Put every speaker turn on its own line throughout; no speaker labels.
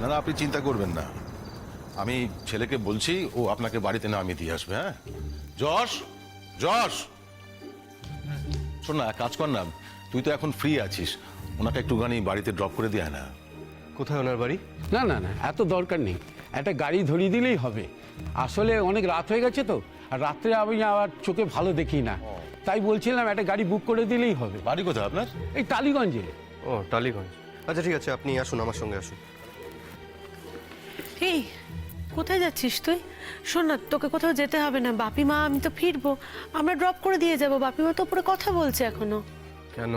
না না, আপনি চিন্তা করবেন না, আমি ছেলেকে বলছি, ও আপনাকে বাড়িতে নামিয়ে দিয়ে আসবে। হ্যাঁ যশ, যশ শোন না, কাজ কর না, তুই তো এখন ফ্রি আছিস, ওনাকে একটুখানি বাড়িতে ড্রপ করে দিয়ে আয় না।
কোথায় ওনার বাড়ি?
না না না, এত দরকার নেই, একটা গাড়ি ধরিয়ে দিলেই হবে। আসলে অনেক রাত হয়ে গেছে তো, আর রাত্রে আমি আবার চোখে ভালো দেখি না, তাই বলছিলাম একটা গাড়ি বুক করে দিলেই হবে।
বাড়ি কোথায় আপনার?
এই টালিগঞ্জে।
ও, টালিগঞ্জ। আচ্ছা ঠিক আছে, আপনি আসুন, আমার সঙ্গে আসুন।
এই কোথায় যাচ্ছিস তুই? শোন না, তোকে কোথাও যেতে হবে না, বাপি মা আমি তো ফিরবো, আমরা ড্রপ করে দিয়ে যাব। বাপি মা তো উপরে কথা বলছে এখনো।
কেন?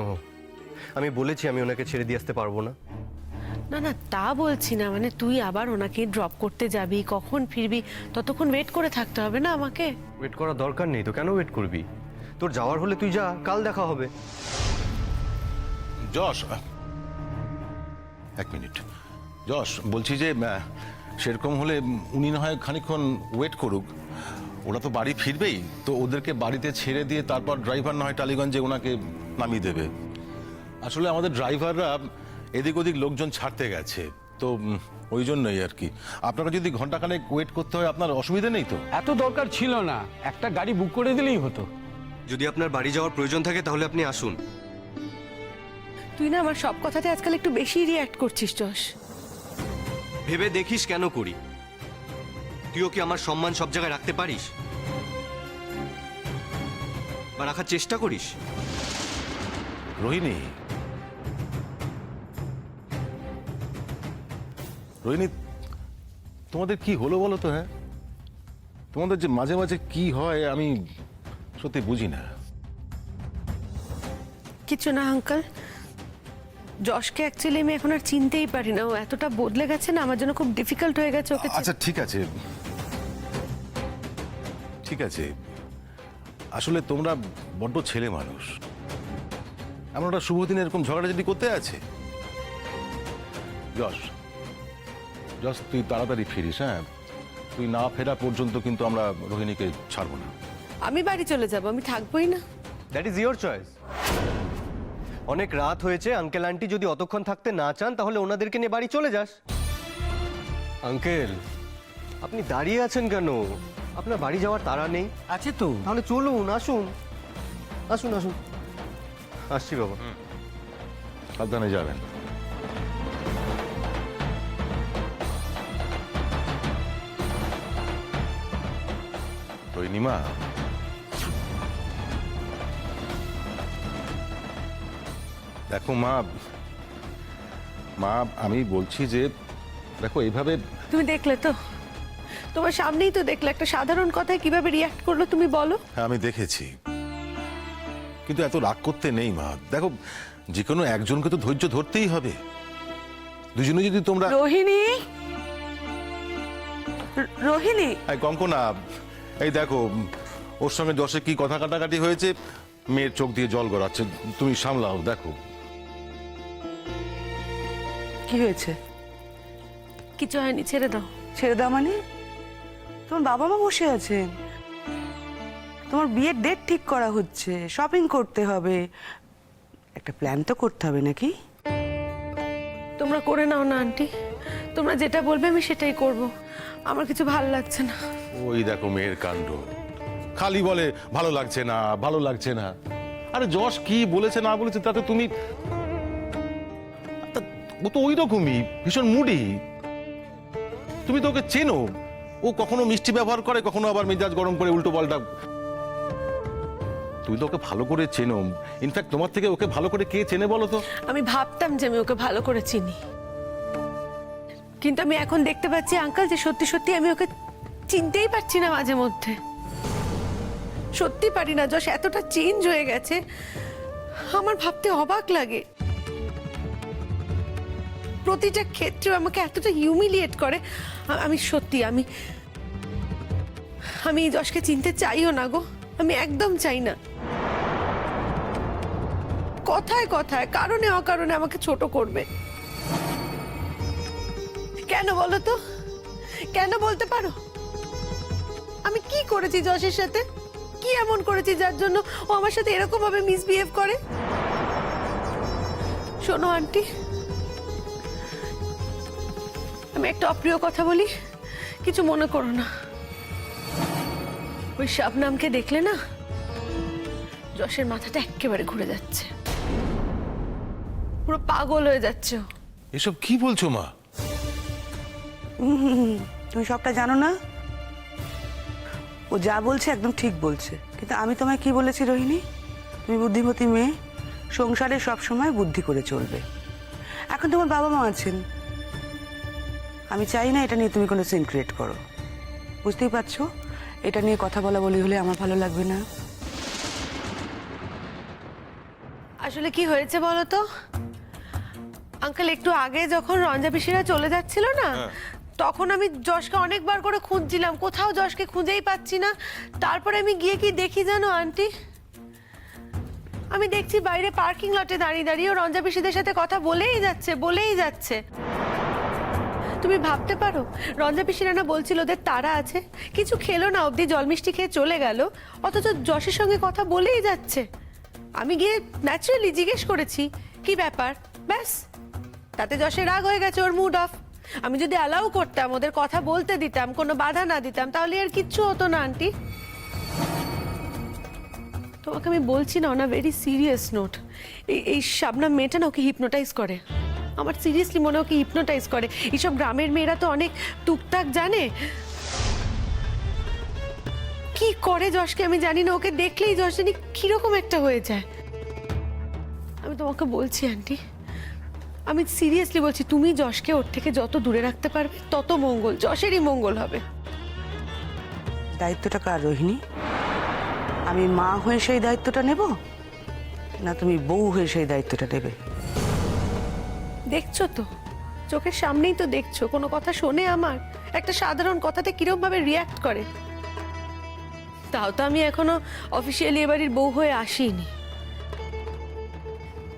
আমি বলেছি আমি ওনাকে ছেড়ে দিয়ে আসতে পারবো না।
না না, তা বলছি না, মানে তুই আবার ওনাকে ড্রপ করতে যাবি, কখন ফিরবি, ততক্ষণ ওয়েট করে থাকতে হবে না আমাকে?
ওয়েট করার দরকার নেই তো, কেন ওয়েট করবি? তোর যাওয়ার হলে তুই যা, কাল দেখা হবে।
যশ, এক মিনিট। যশ, বলছি যে সেরকম হলে উনি না হয় খানিকক্ষণ ওয়েট করুক, ওরা তো বাড়ি ফিরবেই, তো ওদেরকে বাড়িতে ছেড়ে দিয়ে তারপর ড্রাইভার না হয় টালিগঞ্জে ওনাকে নামিয়ে দেবে। আসলে আমাদের ড্রাইভাররা এদিক ওদিক লোকজন ছাড়তে গেছে, তো ওই জন্যই আর কি। আপনাকে যদি ঘন্টাখানেক ওয়েট করতে হয় আপনার অসুবিধা নেই তো?
এত দরকার ছিল না, একটা গাড়ি বুক করে দিলেই হতো।
যদি আপনার বাড়ি যাওয়ার প্রয়োজন থাকে তাহলে আপনি আসুন।
তুই না আমার সব কথাতে আজকাল একটু বেশি রিয়্যাক্ট করছিস যশ।
ভেবে দেখিস কেন করি? তুইও কি আমার সম্মান সব জায়গায় রাখতে পারিস বা রাখার চেষ্টা করিস?
রোহিণী, রোহিণী, তোমাদের কি হলো বলো তো? হ্যাঁ, তোমাদের যে মাঝে মাঝে কি হয় আমি সত্যি বুঝি না।
কিছু না আঙ্কেল, যশকে অ্যাকচুয়ালি আমি এখন আর চিনতেই পারি না, ও এতটা বদলে গেছে না, আমার জন্য খুব ডিফিকাল্ট হয়ে গেছে ওকে।
আচ্ছা ঠিক আছে, ঠিক আছে, আসলে তোমরা বড্ড ছেলে মানুষ, এমন একটা শুভ দিনে এরকম ঝগড়াঝাটি করতে আছে। যশ, যশ তুই তাড়াতাড়ি ফিরিস। হ্যাঁ, তুই না ফেরা পর্যন্ত কিন্তু আমরা রোহিণীকে ছাড়বো না।
আমি বাড়ি চলে যাব, আমি থাকবোই না।
That is your choice. অনেক রাত হয়েছে, আঙ্কেল আন্টি যদি অতক্ষণ থাকতে না চান তাহলে ওনাদেরকে নিয়ে বাড়ি চলে যাস। আঙ্কেল, আপনি দাঁড়িয়ে আছেন কেন? আপনার বাড়ি যাওয়ার তাড়া নেই?
আছে তো।
তাহলে চলুন, আসুন আসুন আসুন। আসছি বাবা।
সাবধানে যাবেন। রোহিণী মা, দেখো মা, মা আমি বলছি যে দেখো এইভাবে।
তুমি দেখলে তো, তোমার সামনেই তো দেখলে, একটা সাধারণ কথায় কিভাবে রিয়্যাক্ট করলো তুমি বলো।
হ্যাঁ আমি দেখেছি, কিন্তু এত রাগ করতে নেই মা। দেখো, যে কোনো একজনকে তো ধৈর্য ধরতেই হবে। দুজনে যদি তোমরা।
রোহিণী, রোহিণী,
এই কঙ্কনা, এই দেখো ওর সঙ্গে যশে কি কথা কাটাকাটি হয়েছে, মেয়ের চোখ দিয়ে জল গড়াচ্ছে, তুমি সামলাও। দেখো
কি হয়েছে?
কিছু হয়নি, ছেড়ে দাও।
ছেড়ে দাও মানে? তোমার বাবা মা বসে আছেন, তোমার বিয়ের ডেট ঠিক করা হচ্ছে, শপিং করতে হবে, একটা প্ল্যান তো করতে হবে নাকি?
তোমরা করে নাও না আন্টি, তোমরা যেটা বলবে আমি সেটাই করব, আমার কিছু ভালো লাগছে না।
ওই দেখো মেয়ের কাণ্ড, খালি বলে ভালো লাগছে না, ভালো লাগছে না। আরে যশ কি বলেছে না বলেছে তাতে তুমি, ও তো ওই রকমই ভীষণ মুডি। তুমি তো ওকে চেনো, ও কখনো মিষ্টি ব্যবহার করে, কখনো আবার মেজাজ গরম করে উল্টো পাল্টা। তুমি তো ওকে ভালো করে চেনো, ইনফ্যাক্ট তোমার থেকে ওকে ভালো করে কে চেনে বলো তো?
আমি ভাবতাম যে আমি ওকে ভালো করে চিনি, কিন্তু আমি এখন দেখতে পাচ্ছি আঙ্কেল যে সত্যি সত্যি আমি ওকে চিনতেই পারছি না। মাঝে মধ্যে সত্যি পারি না, যশ এতটা চেঞ্জ হয়ে গেছে, আমার ভাবতে অবাক লাগে। প্রতিটা ক্ষেত্রে আমাকে এতটা হিউমিলিয়েট করে, আমি সত্যি আমি আমি যশকে চিনতে চাইও না গো, আমি একদম চাই না। কথায় কথায় কারণে অকারণে আমাকে ছোট করবে কেন বলো তো? কেন বলতে পারো? আমি কি করেছি যশের সাথে? কি এমন করেছি যার জন্য ও আমার সাথে এরকম ভাবে মিসবিহেভ করে? শোনো আন্টি, আমি একটা অপ্রিয় কথা বলি, কিছু মনে করো না। ওই শাবনামকে দেখলে না, যশের মাথাটা একেবারে ঘুরে যাচ্ছে, পুরো পাগল হয়ে যাচ্ছে ও।
এসব কি বলছো মা?
তুমি সবটা জানো না? ও যা বলছে একদম ঠিক বলছে, কিন্তু আমি তোমায় কি বলেছি রোহিণী? তুমি বুদ্ধিমতী মেয়ে, সংসারে সব সময় বুদ্ধি করে চলবে। এখন তোমার বাবা মা আছেন, আমি চাই না এটা নিয়ে তুমি কোনো সিন ক্রিয়েট করো। বুঝতেই পারছো, এটা নিয়ে কথা বলা বলি হলে আমার ভালো লাগবে না।
আসলে কি হয়েছে বলো তো আঙ্কেল, একটু আগে যখন রঞ্জা পিসিরা চলে যাচ্ছিল না, তখন আমি যশকে অনেকবার করে খুঁজছিলাম, কোথাও যশকে খুঁজেই পাচ্ছি না। তারপরে আমি গিয়ে কি দেখি জানো আন্টি, আমি দেখছি বাইরে পার্কিং লটে দাঁড়িয়ে দাঁড়িয়ে ও রঞ্জা পিসিদের সাথে কথা বলেই যাচ্ছে। তুমি ভাবতে পারো, রঞ্জা পিসিরা না বলছিল ওদের তারা আছে, কিছু খেলো না অবধি, জল মিষ্টি খেয়ে চলে গেল, অথচ যশের সঙ্গে কথা বলেই যাচ্ছে। আমি গিয়ে ন্যাচারালি জিজ্ঞেস করেছি কি ব্যাপার, ব্যাস তাতে যশের রাগ হয়ে গেছে, ওর মুড অফ। আমি যদি অ্যালাউ করতাম, ওদের কথা বলতে দিতাম, কোনো বাধা না দিতাম, তাহলে আর কিচ্ছু হতো না আন্টি। তোমাকে আমি বলছি না, on a very serious note, এই শাবনাম মেয়েটা না ওকে হিপনোটাইজ করে। আমার সিরিয়াসলি মনে ওকে হিপনোটাইজ করে। এইসব গ্রামের মেয়েরা তো অনেক টুকটাক জানে, কি করে যশকে আমি জানি না, ওকে দেখলেই যশ জানি কিরকম একটা হয়ে যায়। আমি তোমাকে বলছি আন্টি, আমি সিরিয়াসলি বলছি, তুমি যশকে ওর থেকে যত দূরে রাখতে পারবে তত মঙ্গল, যশেরই মঙ্গল হবে।
দায়িত্বটা কার রোহিণী? আমি মা হয়ে সেই দায়িত্বটা নেব, না তুমি বউ হয়ে সেই দায়িত্বটা নেবে?
দেখছো তো, চোখের সামনেই তো দেখছো, কোনো কথা শোনে আমার? একটা সাধারণ কথাতে কিরকম ভাবে রিয়াক্ট করে। তাও তো আমি এখনো অফিসিয়ালি এবাড়ির বউ হয়ে আসিনি।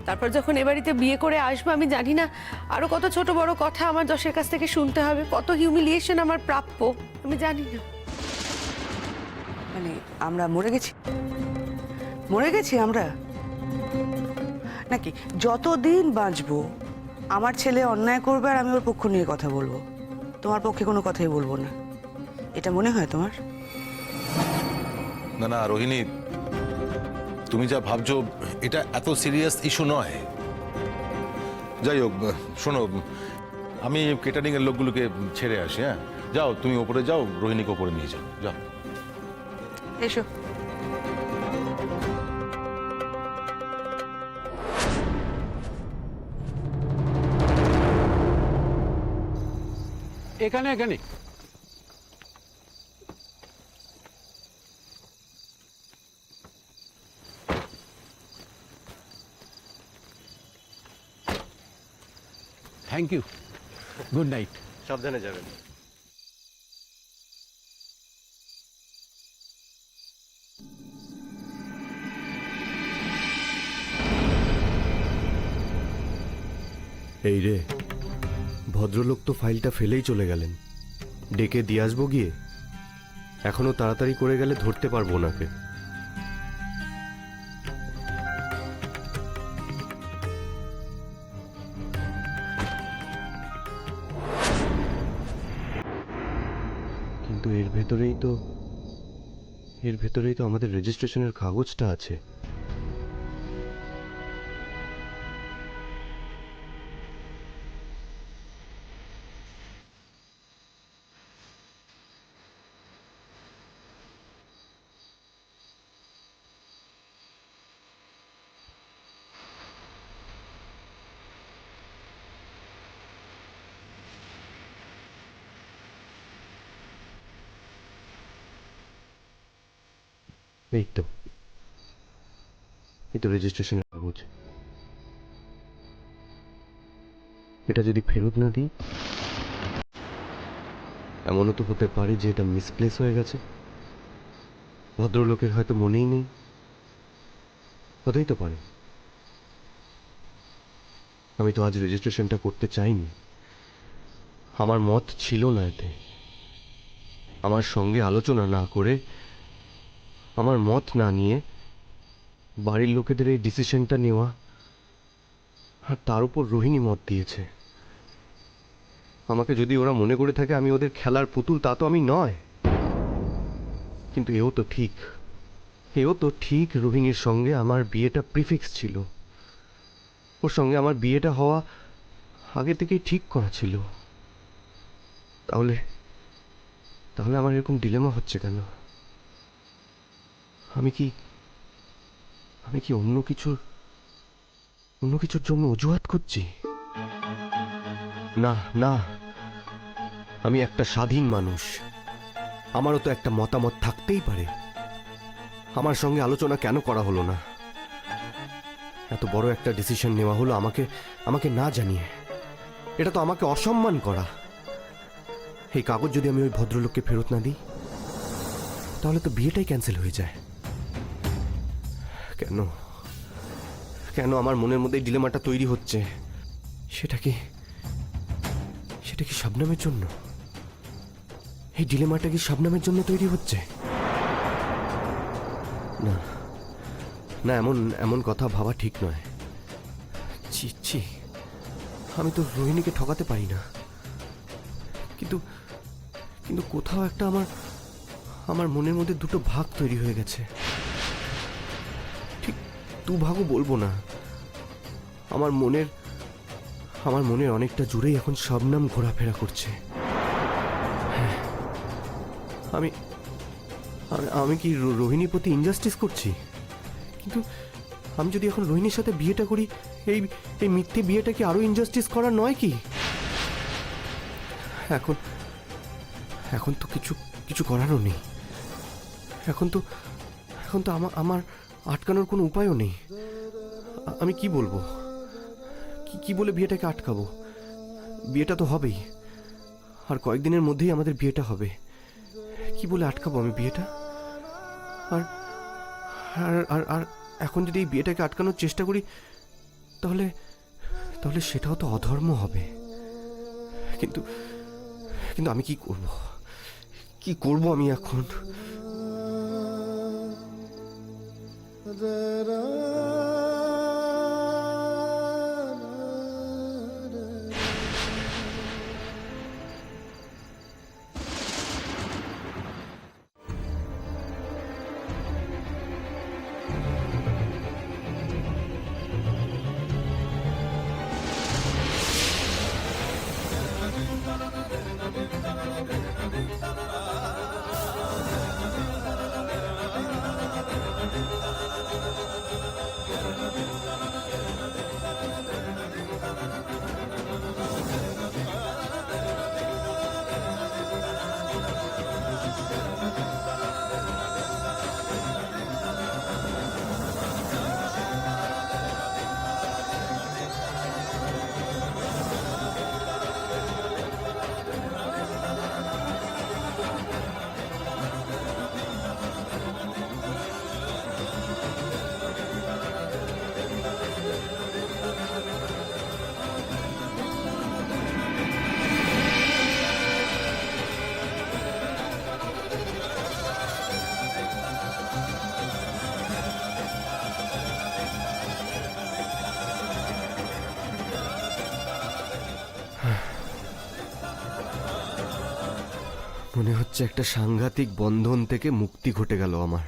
তারপর যখন এ বাড়িতে বিয়ে করে আসবো, আমি জানি না আরো কত ছোট বড় কথা আমার যশের কাছ থেকে শুনতে হবে, কত হিউমিলিয়েশন আমার প্রাপ্য, আমি জানি না।
মানে আমরা মরে গেছি আমরা নাকি? যতদিন বাঁচবো আমার ছেলে অন্যায় করবে আর আমি ওর পক্ষ নিয়ে কথা বলবো, তোমার পক্ষে কোনো কথাই বলবো না, এটা মনে হয় তোমার?
না না রোহিণী, তুমি যা ভাবছো এটা এত সিরিয়াস ইস্যু নয়। যাই হোক, শোনো, আমি কেটারিং এর লোকগুলোকে ছেড়ে আসি। হ্যাঁ, যাও তুমি ওপরে যাও, রোহিণীকে ওপরে নিয়ে যাও, যাও।
এসো।
এখানে এখানে থ্যাংক ইউ, গুড নাইট।
সাবধানে যাবেন।
এই রে, ভদ্রলোক তো ফাইলটা ফেলেই চলে গেলেন। ডেকে দিয়ে আসবো গিয়ে? এখনো তাড়াতাড়ি করে গেলে ধরতে পারবো ওনাকে। কিন্তু এর ভেতরেই তো আমাদের রেজিস্ট্রেশনের কাগজটা আছে। এই তো রেজিস্ট্রেশনের কাগজ। এটা যদি ফেরত না দিই, এমনও তো হতে পারে যে এটা মিসপ্লেস হয়ে গেছে, ভদ্রলোকের হয়তো মনেই নেই, হতেই তো পারে। আমি তো আজ রেজিস্ট্রেশনটা করতে চাইনি, আমার মত ছিল না এতে। আমার সঙ্গে আলোচনা না করে, আমার মত না নিয়ে বাড়ির লোকেদের এই ডিসিশনটা নেওয়া, আর তার উপর রোহিণী মত দিয়েছে। আমাকে যদি ওরা মনে করে থাকে আমি ওদের খেলার পুতুল, তা তো আমি নয়। কিন্তু এও তো ঠিক রোহিণীর সঙ্গে আমার বিয়েটা প্রিফিক্স ছিল। ওর সঙ্গে আমার বিয়েটা হওয়া আগে থেকেই ঠিক করা ছিল। তাহলে আমার এরকম ডিলেমা হচ্ছে কেন? আমি কি অন্য কিছুর জন্য অজুহাত করছি? না না, আমি একটা স্বাধীন মানুষ, আমারও তো একটা মতামত থাকতেই পারে। আমার সঙ্গে আলোচনা কেন করা হলো না? এত বড় একটা ডিসিশন নেওয়া হলো আমাকে না জানিয়ে। এটা তো আমাকে অসম্মান করা। এই কাগজ যদি আমি ওই ভদ্রলোককে ফেরত না দিই, তাহলে তো বিয়েটাই ক্যান্সেল হয়ে যায়। কেন আমার মনের মধ্যে এই ডিলেমাটা তৈরি হচ্ছে? সেটা কি শবনমের জন্য? এই ডিলেমাটা কি শবনমের জন্য তৈরি হচ্ছে? না না, এমন কথা ভাবা ঠিক নয়। ছি, আমি তো রোহিণীকে ঠকাতে পারি না। কিন্তু কোথাও একটা আমার মনের মধ্যে দুটো ভাগ তৈরি হয়ে গেছে। ঠিক দু ভাগও বলবো না, আমার মনের অনেকটা জুড়েই এখন শবনম ঘোরাফেরা করছে। হ্যাঁ, আমি কি রোহিণীর প্রতি ইনজাস্টিস করছি? কিন্তু আমি যদি এখন রোহিণীর সাথে বিয়েটা করি, এই মিথ্যে বিয়েটা কি আরো ইনজাস্টিস করা নয় কি? এখন তো কিছু করারও নেই। এখন তো আমার আটকানোর কোনো উপায়ও নেই। আমি কি বলবো? কি বলে বিয়েটাকে আটকাবো? বিয়েটা তো হবেই, আর কয়েকদিনের মধ্যেই আমাদের বিয়েটা হবে। কি বলে আটকাবো আমি বিয়েটা? আর আর এখন যদি এই বিয়েটাকে আটকানোর চেষ্টা করি, তাহলে সেটাও তো অধর্ম হবে। কিন্তু আমি কি করব আমি এখন? মনে হচ্ছে একটা সাংঘাতিক বন্ধন থেকে মুক্তি ঘটে গেল আমার।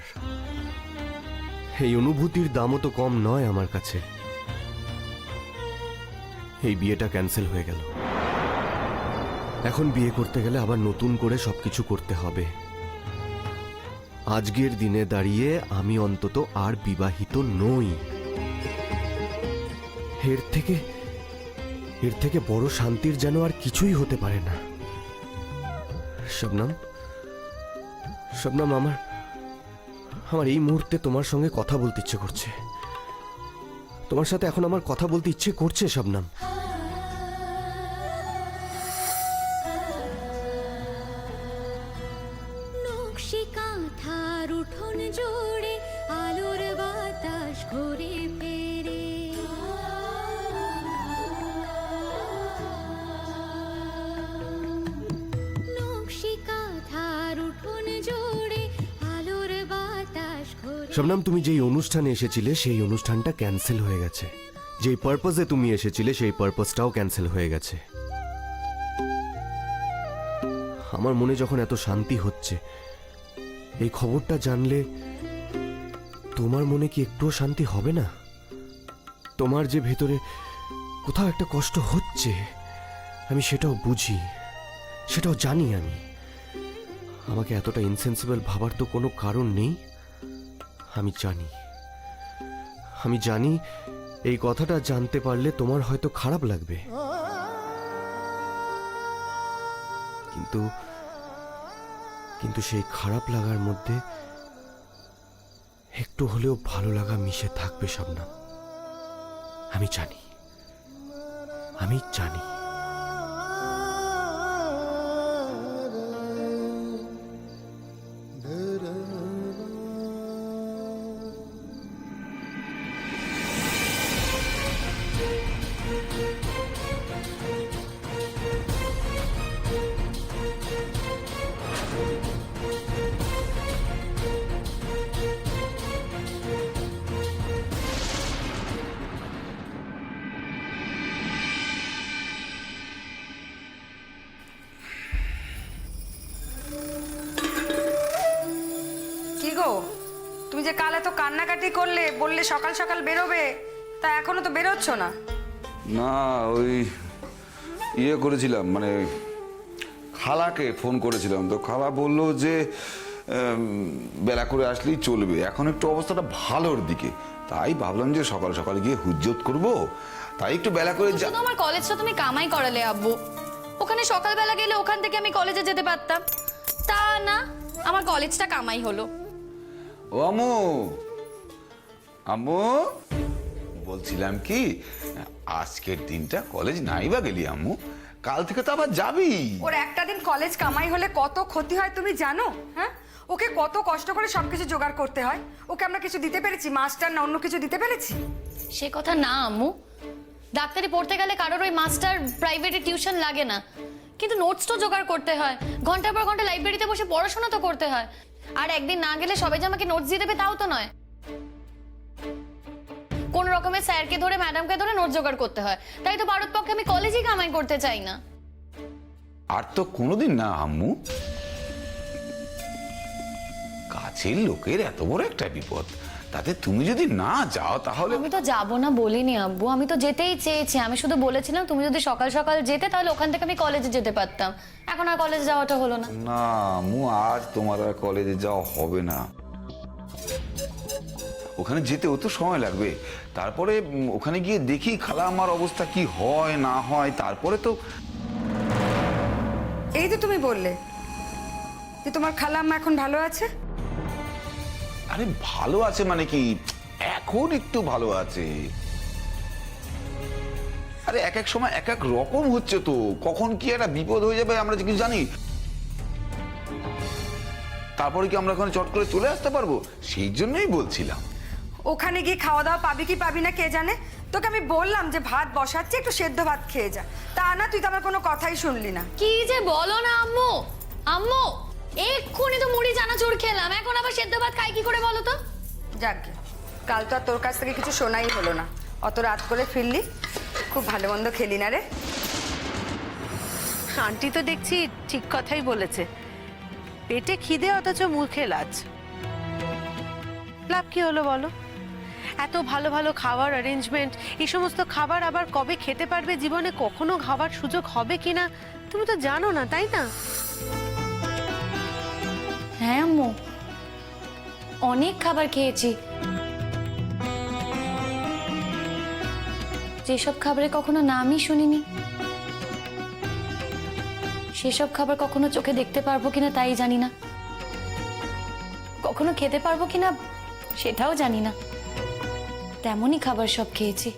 এই অনুভূতির দামও তো কম নয় আমার কাছে। এই বিয়েটা ক্যান্সেল হয়ে গেল। এখন বিয়ে করতে গেলে আবার নতুন করে সবকিছু করতে হবে। আজকের দিনে দাঁড়িয়ে আমি অন্তত আর বিবাহিত নই। এর থেকে বড় শান্তির যেন আর কিছুই হতে পারে না। শবনম, আমার এই মুহূর্তে তোমার সঙ্গে কথা বলতে ইচ্ছে করছে। তোমার সাথে এখন আমার কথা বলতে ইচ্ছে করছে শবনম।
নকশি কাঁথার উঠোন জোড়ে আলোর বাতাস ঘুরে ফেরে
শবনম, তুমি যেই অনুষ্ঠানে এসেছিলে সেই অনুষ্ঠানটা ক্যান্সেল হয়ে গেছে। যেই পারপাসে তুমি এসেছিলে সেই পারপাসটাও ক্যান্সেল হয়ে গেছে। আমার মনে যখন এত শান্তি হচ্ছে, এই খবরটা জানলে তোমার মনে কি একটুও শান্তি হবে না? তোমার যে ভেতরে কোথাও একটা কষ্ট হচ্ছে, আমি সেটাও বুঝি, সেটাও জানি। আমাকে এতটা ইনসেন্সিবল ভাবার তো কোনো কারণ নেই। আমি জানি এই কথাটা জানতে পারলে তোমার হয়তো খারাপ লাগবে, কিন্তু সেই খারাপ লাগার মধ্যে একটু হলেও ভালো লাগা মিশে থাকবে শবনম। আমি জানি।
কি গো, তুমি যে কাল এত কান্নাকাটি করলে, বললে সকাল সকাল বেরোবে, তা এখনো তো বেরোচ্ছ না?
না, ওই ইয়ে করেছিলাম, মানে খালাকে ফোন করেছিলাম, তো খালা বললো যে বেলা করে আসলেই চলবে। এখন একটু অবস্থাটা ভালোর দিকে, তাই ভাবলাম যে সকাল সকাল গিয়ে হুজ্জত করব, তাই একটু বেলা করে
শুধু আমার কলেজটা তুমি কামাই করালে আব্বু। ওখানে সকালবেলা গেলে ওখান থেকে আমি কলেজে যেতে পারতাম, তা না, আমার কলেজটা কামাই হলো।
ও আম্মু, আম্মু বলছিলাম কি, আজকের দিনটা কলেজ নাই বা গেলি আম্মু, কাল থেকে তো আবার যাবি।
ওর একটা দিন কলেজ কামাই হলে কত ক্ষতি হয় তুমি জানো? হ্যাঁ, ওকে কত কষ্ট করে সবকিছু জোগাড় করতে হয়। ওকে আমরা কিছু দিতে পেরেছি, মাস্টার না অন্য কিছু দিতে পেরেছি?
সে কথা না আম্মু, ডাক্তারি পড়তে গেলে কারোর ওই মাস্টার প্রাইভেটে টিউশন লাগে না, কিন্তু নোটস তো জোগাড় করতে হয়, ঘন্টার পর ঘন্টা লাইব্রেরিতে বসে পড়াশোনা তো করতে হয়। আর একদিন না গেলে সবাই যে আমাকে নোটস দিয়ে দেবে তাও তো নয়, কোন রকমের স্যারকে ধরে ম্যাডামকে ধরে নোট জোগাড় করতে হয়। তাই তো ভারত পক্ষে আমি কলেজেই কামাই করতে চাই না।
আর তো কোনোদিন না আম্মু, কাছের লোকের এত বড় একটা বিপদ, তাতে তুমি যদি না যাও তাহলে।
আমি তো যাবো না বলিনি আব্বু, আমি তো যেতেই চেয়েছি। আমি শুধু বলেছিলাম তুমি যদি সকাল সকাল যেতে তাহলে ওখান থেকে আমি কলেজে যেতে পারতাম। এখন আর কলেজে যাওয়াটা হলো না।
না আম্মু, আজ তোমার আর কলেজে যাওয়া হবে না। ওখানে যেতেও তো সময় লাগবে, তারপরে ওখানে গিয়ে দেখি খালা আমার অবস্থা কি হয় না হয়, তারপরে তো।
এই যে তুমি বললে যে তোমার খালাম্মা এখন ভালো আছে।
আরে ভালো আছে মানে কি, এখন একটু ভালো আছে। আরে এক এক সময় এক এক রকম হচ্ছে তো, কখন কি একটা বিপদ হয়ে যাবে আমরা যে কিছু জানি। তারপরে কি আমরা ওখানে চট করে চলে আসতে পারবো, সেই জন্যই বলছিলাম।
ওখানে গিয়ে খাওয়া দাওয়া পাবি কি পাবি না কে জানে। তোকে আমি বললাম যে ভাত বসাচ্ছি, একটু সেদ্ধ ভাত খেয়ে যা, তা না তুই তো আমার কোনো কথাই শুনলি না।
কি যে বলো না আম্মু, আম্মু এক্ষুনি তো মুড়ি চানাচুর খেলাম, এখন আবার সেদ্ধ ভাত খাই কি করে বলো তো?
যাক, কাল তো আর তোর কাছ থেকে কিছু শোনাই হলো না, অত রাত করে ফিরলি, খুব ভালো মন্দ খেলি না রে।
আন্টি তো দেখছি ঠিক কথাই বলেছে, পেটে খিদে অথচ মুখে লাজ। লাভ কি হলো বলো? এত ভালো ভালো খাবার অ্যারেঞ্জমেন্ট, এই সমস্ত খাবার আবার কবে খেতে পারবে, জীবনে কখনো খাবার সুযোগ হবে কিনা তুমি তো জানো না, তাই না?
হ্যাঁ আম্মু, অনেক খাবার খেয়েছি, যেসব খাবারে কখনো নামই শুনিনি, সেসব খাবার কখনো চোখে দেখতে পারবো কিনা তাই জানি না, কখনো খেতে পারবো কিনা সেটাও জানি না, তেমনই খাবার সব খেয়েছি।